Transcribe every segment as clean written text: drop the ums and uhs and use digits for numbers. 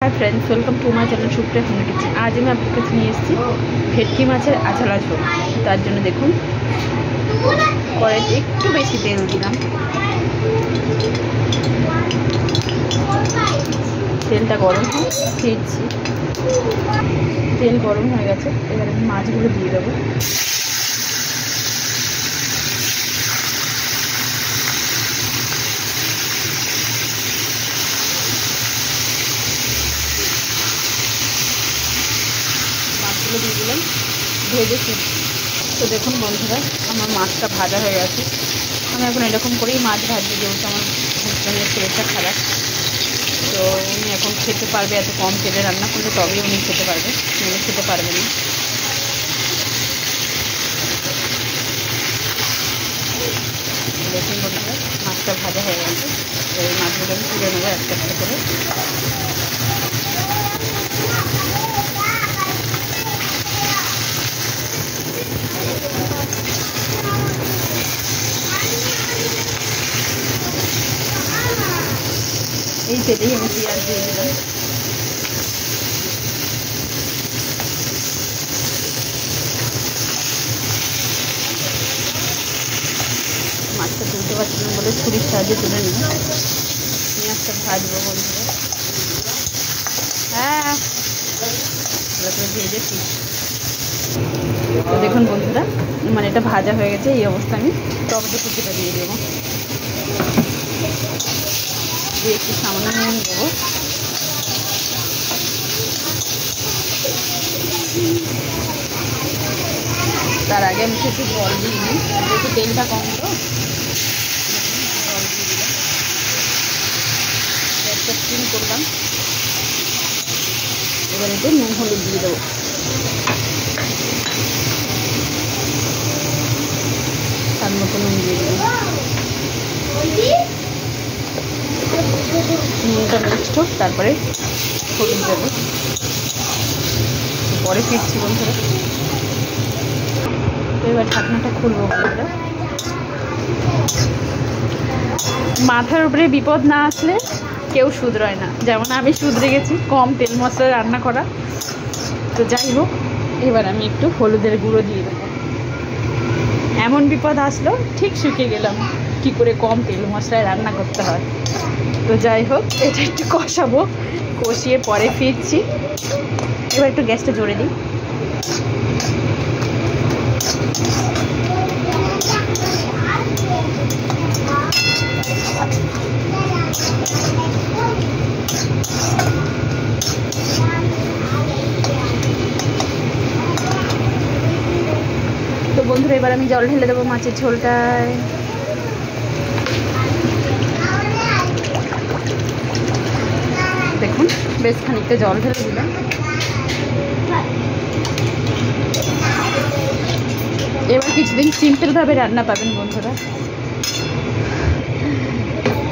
Hi friends, welcome to my channel Supriya family kitchen. आज मैं आपके काছে নিয়ে এসেছি ভেটকি মাছের আছালা ঝোল। তার জন্য দেখুন কড়াইতে একটু বেশি তেল দিলাম। তেলটা গরম হয়ে ফিরছি। তেল গরম হয়ে গেছে, এবার আমি মাছগুলো দিয়ে দেবো। দিয়ে দিলাম, ভেজেছি। তো দেখুন বন্ধুরা, আমার মাছটা ভাজা হয়ে গেছে। আমি এখন এরকম করেই মাছ ভাজি, যেহেতু আমার হাজব্যান্ডের শরীরটা খারাপ। তো উনি এখন খেতে পারবে, এত কম তেলে রান্না করলে তবেই উনি খেতে পারবে, উনি খেতে পারবে না। দেখুন বন্ধুরা, মাছটা ভাজা হয়ে গেছে। এই মাছগুলো আমি তুলে নেবো একটা একটা করে। এই তেলেই আমি পেঁয়াজ দিয়ে দিলাম। মাছটা তুলতে পারছিলাম বলে ছুরির সাহায্যে তুলে নিই। পেঁয়াজটা ভাজবো বন্ধুরা। হ্যাঁ, ভেজেছি। তো দেখুন বন্ধুরা, মানে এটা ভাজা হয়ে গেছে। এই অবস্থা আমি টমেটো কুচিটা দিয়ে দেবো, দিয়ে একটু সামান্য নুন দেবো। তার আগে আমি একটু জল দিয়ে নিই, যেহেতু তেলটা কম, তো জল দিয়ে দিলাম। একটা স্টিম করলাম। এবার এতে নুন হলুদ দিয়ে দেবো। তার মতো নুন দিয়ে দেবো। নুনটা মিক্সড হোক, তারপরে হলুদ দেবো। পরে ফিরছি বন্ধুরা। এবার ঢাকনাটা খুলবো বন্ধুরা। মাথার উপরে বিপদ না আসলে কেউ শুধরায় না, যেমন আমি শুধরে গেছি কম তেল মশলা রান্না করা। তো যাই হোক, এবার আমি একটু হলুদের গুঁড়ো দিয়ে দেবো। এমন বিপদ আসলো ঠিক শিখে গেলাম কি করে কম তেল মশলায় রান্না করতে হয়। তো যাই হোক, এটা একটু কষাবো, কষিয়ে পরে ফিরছি। এবার একটু গ্যাসটা জোরে দিই। তো বন্ধুরা, এবার আমি জল ঢেলে দেবো মাছের ঝোলটায়। দেখুন, বেশ খানিকটা জল ঢেলে দিলাম। এবার কিছুদিন সিম্পলভাবে রান্না পাবেন বন্ধুরা।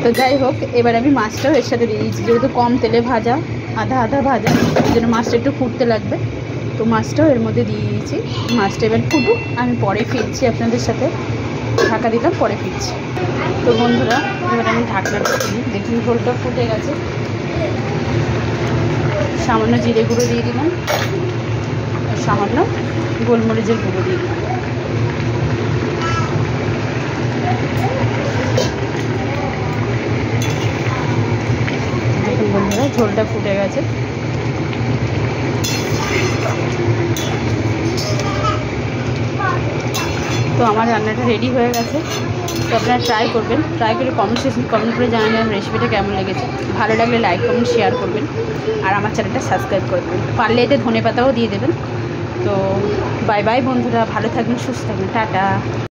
তো যাই হোক, এবার আমি মাছটাও এর সাথে দিয়ে দিয়েছি, যেহেতু কম তেলে ভাজা, আধা আধা ভাজা, এই জন্য মাছটা একটু ফুটতে লাগবে। তো মাছটাও এর মধ্যে দিয়ে দিয়েছি। মাছটা এবার ফুটুক, আমি পরে ফিরছি আপনাদের সাথে। ঢাকা দিলাম, পরে ফিরছি। তো বন্ধুরা, এবার আমি ঢাকনাটা খুলি। দেখুন ঝোলটা ফুটে গেছে। সামান্য জিরে গুঁড়ো দিয়ে দিলাম, সামান্য গোলমরিচের গুঁড়ো দিয়ে দিলাম। দেখুন বন্ধুরা, ঝোলটা ফুটে গেছে। তো আমার রান্নাটা রেডি হয়ে গেছে। তো আপনারা ট্রাই করবেন, ট্রাই করে কমেন্ট করে জানাবেন রেসিপিটা কেমন লেগেছে। ভালো লাগলে লাইক কমেন্ট শেয়ার করবেন, আর আমার চ্যানেলটা সাবস্ক্রাইব করে দেবেন। পারলে এতে ধনেপাতাও দিয়ে দেবেন। তো বাই বাই বন্ধুরা, ভালো থাকবেন, সুস্থ থাকবেন, টাটা।